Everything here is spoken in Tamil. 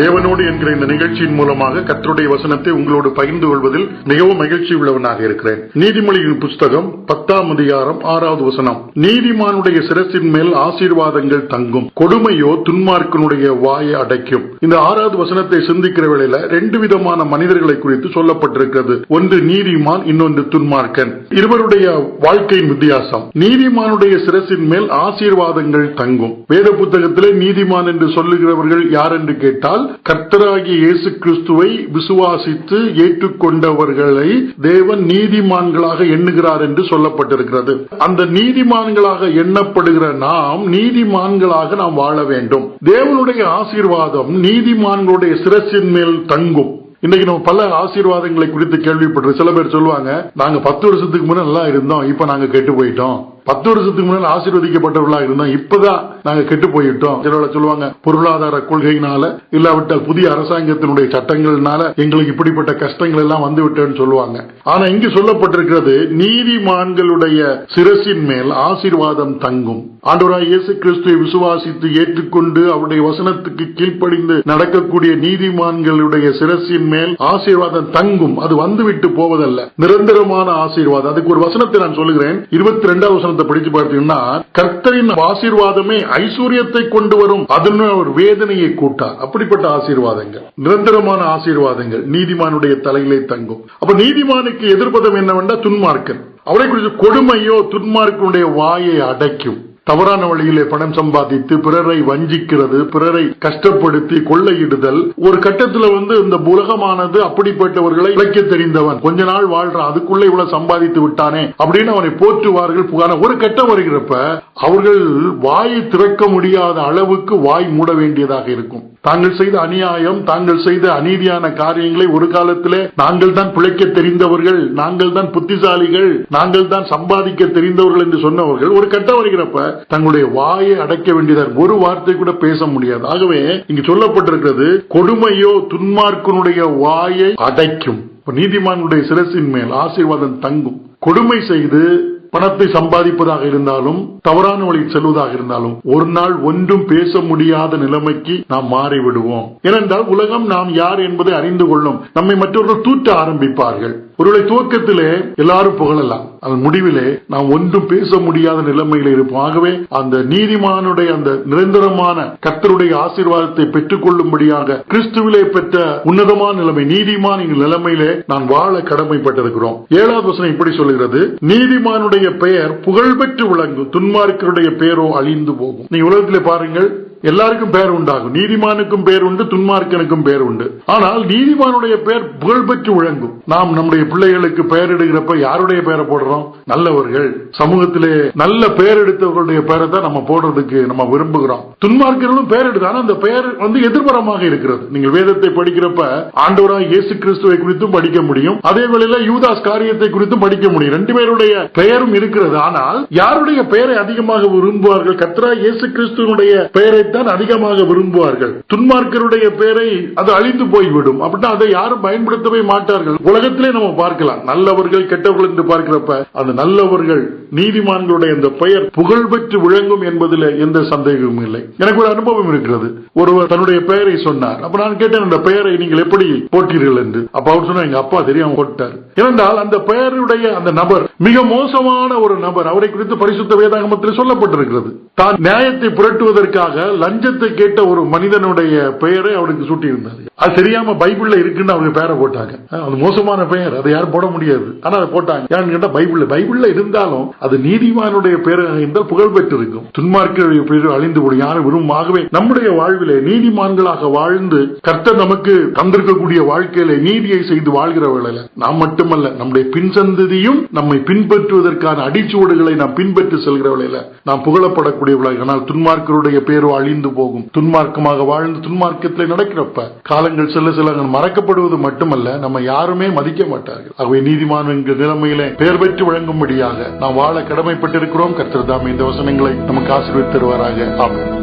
தேவனோடு என்கிற இந்த நிகழ்ச்சியின் மூலமாக கர்த்தருடைய வசனத்தை உங்களோடு பகிர்ந்து கொள்வதில் மிகவும் மகிழ்ச்சி உள்ளவனாக இருக்கிறேன். நீதிமொழியின் புஸ்தகம் 10ஆம் அதிகாரம் 6வது வசனம். நீதிமானுடைய சிரசின் மேல் ஆசீர்வாதங்கள் தங்கும், கொடுமையோ துன்மார்க்கனுடைய வாயை அடைக்கும். இந்த 6வது வசனத்தை சிந்திக்கிற வேளையில 2 விதமான மனிதர்களை குறித்து சொல்லப்பட்டிருக்கிறது. ஒன்று நீதிமான், இன்னொன்று துன்மார்க்கன். இருவருடைய வாழ்க்கையின் வித்தியாசம். நீதிமானுடைய சிரசின் மேல் ஆசீர்வாதங்கள் தங்கும். வேத புத்தகத்திலே நீதிமான் என்று சொல்லுகிறவர்கள் யார் என்று கேட்டால், கர்த்தராகிய இயேசு கிறிஸ்துவை விசுவாசித்து ஏற்றுக்கொண்டவர்களை தேவன் நீதிமான்களாக எண்ணுகிறார் என்று சொல்லப்பட்டிருக்கிறது. அந்த நீதிமான்களாக எண்ணப்படுகிற நாம் நீதிமான்களாக நாம் வாழ வேண்டும். தேவனுடைய ஆசீர்வாதம் நீதிமான்களுடைய சிரசின் மேல் தங்கும். இன்னைக்கு நம்ம பல ஆசீர்வாதங்களை குறித்து கேள்விப்படுறோம். சில பேர் சொல்லுவாங்க, நாங்க 10 வருஷத்துக்கு முன்னாடி நல்லா இருந்தோம், இப்ப நாங்க கெட்டு போயிட்டோம். 10 வருஷத்துக்கு முன்னாடி ஆசீர்வதிக்கப்பட்டவர்களா இருந்தோம், இப்பதான் நாங்க கெட்டு போயிட்டோம். சிலவளை சொல்லுவாங்க, பொருளாதார கொள்கையினால இல்லாவிட்டால் புதிய அரசாங்கத்தினுடைய சட்டங்கள்னால எங்களுக்கு இப்படிப்பட்ட கஷ்டங்கள் எல்லாம் வந்து விட்டேன்னு சொல்லுவாங்க. ஆனா இங்கு சொல்லப்பட்டிருக்கிறது, நீதிமான்களுடைய சிரசின் மேல் ஆசீர்வாதம் தங்கும். ஆண்டவராகிய இயேசு கிறிஸ்துவை விசுவாசித்து ஏற்றுக்கொண்டு அவருடைய வசனத்துக்கு கீழ்ப்படிந்து நடக்கக்கூடிய நீதிமான்களுடைய சிரசின் மேல் ஆசீர்வாதம் தங்கும். அது வந்துவிட்டு போவதல்ல, நிரந்தரமான ஆசீர்வாதம். அதுக்கு ஒரு வசனத்தை நான் சொல்லுகிறேன். 22வது வசனத்தை படித்து பார்த்தீங்கன்னா, கர்த்தரின் ஆசீர்வாதமே ஐஸ்வர்யத்தை கொண்டு வரும், அதனுடைய ஒரு வேதனையை கூட்டார். அப்படிப்பட்ட ஆசீர்வாதங்கள், நிரந்தரமான ஆசீர்வாதங்கள் நீதிமானுடைய தலையிலே தங்கும். அப்ப நீதிமானுக்கு எதிர்ப்பதம் என்னவென்றால் துன்மார்க்கன். அவரை குறித்து கொடுமையோ துன்மார்க்கனுடைய வாயை அடைக்கும். தவறான வழியிலே பணம் சம்பாதித்து பிறரை வஞ்சிக்கிறது, பிறரை கஷ்டப்படுத்தி கொள்ளையிடுதல். ஒரு கட்டத்தில் இந்த உலகமானது அப்படிப்பட்டவர்களை இழைக்க தெரிந்தவன், கொஞ்ச நாள் வாழ்றான், அதுக்குள்ள இவ்வளவு சம்பாதித்து விட்டானே அப்படின்னு அவனை போற்றுவார்கள், புகார. ஒரு கட்டம் வருகிறப்ப அவர்கள் வாயை திறக்க முடியாத அளவுக்கு வாய் மூட வேண்டியதாக இருக்கும். தாங்கள் செய்த அநியாயம், தாங்கள் செய்த அநீதியான காரியங்களை ஒரு காலத்திலே நாங்கள் தான் பிழைக்க தெரிந்தவர்கள், நாங்கள் தான் புத்திசாலிகள், நாங்கள் தான் சம்பாதிக்க தெரிந்தவர்கள் என்று சொன்னவர்கள் ஒரு கட்டம் வருகிறப்ப தங்களுடைய வாயை அடைக்க வேண்டியதாக, ஒரு வார்த்தை கூட பேச முடியாது. ஆகவே இங்கு சொல்லப்பட்டிருக்கிறது, கொடுமையோ துன்மார்க்கனுடைய வாயை அடைக்கும். நீதிமானுடைய சிரசின் மேல் ஆசீர்வாதம் தங்கும். கொடுமை செய்து பணத்தை சம்பாதிப்பதாக இருந்தாலும், தவறான வழியில் செல்வதாக இருந்தாலும், ஒரு நாள் ஒன்றும் பேச முடியாத நிலைமைக்கு நாம் மாறிவிடுவோம். ஏனென்றால் உலகம் நாம் யார் என்பதை அறிந்து கொள்ளும். நம்மை மற்றவர்கள் தூற்ற ஆரம்பிப்பார்கள். ஒருவேளை துவக்கத்திலே எல்லாரும் புகழலாம், அதன் முடிவிலே நாம் ஒன்றும் பேச முடியாத நிலைமையில் இருப்போம். ஆகவே அந்த நீதிமானுடைய அந்த நிரந்தரமான கர்த்தருடைய ஆசீர்வாதத்தை பெற்றுக் கொள்ளும்படியாக கிறிஸ்துவிலே பெற்ற உன்னதமான நிலைமை, நீதிமான் நிலைமையிலே நான் வாழ கடமைப்பட்டிருக்கிறோம். 7வது வசனம் இப்படி சொல்லுகிறது, நீதிமானுடைய பெயர் புகழ்பெற்று விளங்கும், துன்மார்க்கருடைய பெயரோ அழிந்து போகும். நீங்க உலகத்திலே பாருங்கள், எல்லாருக்கும் பெயர் உண்டாகும். நீதிமானுக்கும் பெயர் உண்டு, துன்மார்க்கனுக்கும் பெயர் உண்டு. ஆனால் நீதிமானுடைய பெயர் புகழ்பெற்று விளங்கும். நாம் நம்முடைய பிள்ளைகளுக்கு பெயர் எடுக்கிறப்ப யாருடைய பெயரை போடுறோம்? நல்லவர்கள், சமூகத்திலே நல்ல பெயர் எடுத்தவர்களுடைய பெயரை தான் நம்ம போடுறதுக்கு நம்ம விரும்புகிறோம். துன்மார்க்கர்களும் பெயர் எடுத்து, ஆனா அந்த பெயர் எதிர்பரமாக இருக்கிறது. நீங்கள் வேதத்தை படிக்கிறப்ப ஆண்டவராகிய இயேசு கிறிஸ்துவை குறித்தும் படிக்க முடியும், அதே வேளையில யூதாஸ் காரியத்தை குறித்தும் படிக்க முடியும். 2 பேருடைய பெயரும் இருக்கிறது. ஆனால் யாருடைய பெயரை அதிகமாக விரும்புவார்கள்? கர்த்தராகிய இயேசு கிறிஸ்துவினுடைய பெயரை தான் அதிகமாக விரும்புவார்கள். துன்மார்க்கருடைய பெயரை அது அழிந்து போய்விடும். அப்படின்னா அதை யாரும் பயன்படுத்தவே மாட்டார்கள். உலகத்திலே நம்ம பார்க்கலாம், நல்லவர்கள் கெட்டவர்கள் என்று பார்க்கிறப்ப அந்த நல்லவர்கள் நீதிமான்களுடைய அந்த பெயர் புகழ்பெற்று விளங்கும் என்பதில் எந்த சந்தேகமும் இல்லை. எனக்கு ஒரு அனுபவம் இருக்கிறது. ஒருவர் தன்னுடைய பெயரை சொன்னார். அப்ப நான் கேட்டேன், அந்த பெயரை நீங்கள் எப்படி போட்டீர்கள் என்று. அப்ப அவர் சொன்னார், எங்க அப்பா தெரியாம போட்டார். ஏனென்றால் அந்த பெயருடைய அந்த நபர் மிக மோசமான ஒரு நபர். அவரை குறித்து பரிசுத்த வேதாகமத்தில் சொல்லப்பட்டிருக்கிறது. தான் நியாயத்தை புரட்டுவதற்காக லஞ்சத்தை கேட்ட ஒரு மனிதனுடைய பெயரை அவருக்கு சூட்டி இருந்தார். அது தெரியாம பைபிள்ல இருக்குன்னு அவங்க பெயரை போட்டாங்க. அது மோசமான பெயர், அதை யாரும் போட முடியாது. ஆனா அதை போட்டாங்க. யாருன்னு கேட்டா பைபிள்ல இருந்தாலும் அது நீதிமானுடைய பெயராக இருந்தால் புகழ் பெற்று இருக்கும். துன்மார்க்கருடைய பெயர் அழிந்து போடும், யாரும் விரும்பும். ஆகவே நம்முடைய வாழ்விலே நீதிமான்களாக வாழ்ந்து கர்த்தர் நமக்கு தந்திருக்கக்கூடிய வாழ்க்கையில நீதியை செய்து வாழ்கிற வேளையில நாம் மட்டுமல்ல, நம்முடைய பின் சந்ததியும் நம்மை பின்பற்றுவதற்கான அடிச்சுவடுகளை நாம் பின்பற்றி செல்கிற வேளையில நாம் புகழப்படக்கூடியவர்களாக. ஆனால் துன்மார்க்கருடைய பெயரோ அழிந்து போகும். துன்மார்க்கமாக வாழ்ந்து துன்மார்க்கத்தில் நடக்கிறப்ப காலங்கள் செல்ல செல்ல மறக்கப்படுவது மட்டுமல்ல, நம்ம யாருமே மதிக்க மாட்டார்கள். ஆகவே நீதிமான் என்கிற நிலைமையிலே பெயர் பெற்று வழங்கும்படியாக நாம் வாழ கடமைப்பட்டிருக்கிறோம். கர்த்தர் தாமே இந்த வசனங்களை நமக்கு ஆசீர்வதித்து தருவாராக. ஆமென்.